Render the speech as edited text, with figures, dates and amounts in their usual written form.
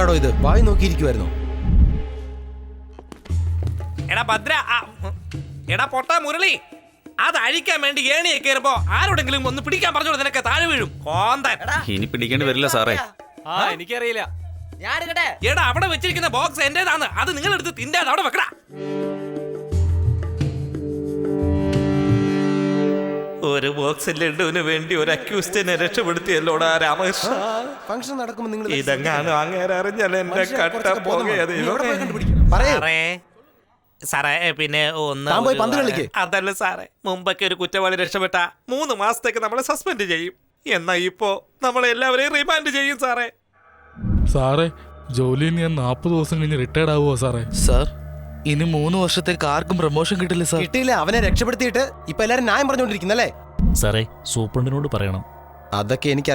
എന്താണോ ഇത്? വായി നോക്കിയിരിക്കുവായിരുന്നോ? എടാ ഭദ്ര, എടാ പൊട്ടാ മുരളി, അത് അഴിക്കാൻ വേണ്ടി ഏണിയെ കയറുമ്പോ ആരോടെങ്കിലും ഒന്ന് പിടിക്കാൻ പറഞ്ഞോളൂ, നിനക്ക് താഴെ വീഴും. ഇനി പിടിക്കേണ്ടി വരില്ല സാറേ. എനിക്കറിയില്ല. എടാ അവിടെ വെച്ചിരിക്കുന്ന ബോക്സ് എന്റേതാണ്, അത് നിങ്ങൾ എടുത്ത് തിന്നാതെ അവിടെ വെക്കടാ. ഒരു ബോക്സ് ലഡുവിന് വേണ്ടി ഒരു അക്യൂസ്റ്റിനെ രക്ഷപ്പെടുത്തിയല്ലോടാ രാമകൃഷ്ണ. ഫംഗ്ഷൻ നടക്കുമ്പോൾ നിങ്ങൾ ഇതെങ്ങാനും അങ്ങനെ അറിഞ്ഞാൽ എന്റെ കട്ട പോകുകയത്. സാറേ പിന്നെ അതല്ല സാറേ, മുമ്പൊക്കെ ഒരു കുറ്റവാളി രക്ഷപ്പെട്ട 3 മാസത്തേക്ക് നമ്മളെ സസ്പെൻഡ് ചെയ്യും. എന്നാ ഇപ്പോ നമ്മളെല്ലാവരെയും റിമാൻഡ് ചെയ്യും സാറേ. സാറേ, ജോലിയിൽ ഞാൻ 40 ദിവസം കഴിഞ്ഞ് റിട്ടയർഡ് ആവുമോ സാറേ? സാർ, ഇനി 3 വർഷത്തേക്ക് ആർക്കും പ്രൊമോഷൻ കിട്ടില്ല സാർ. കിട്ടിയില്ല. അവനെ രക്ഷപ്പെടുത്തിയിട്ട് ഇപ്പൊ എല്ലാരും ന്യായം പറഞ്ഞോണ്ടിരിക്കുന്നല്ലേ? സാറേ, സൂപ്രണ്ടിനോട് പറയണം. അതൊക്കെ എനിക്ക്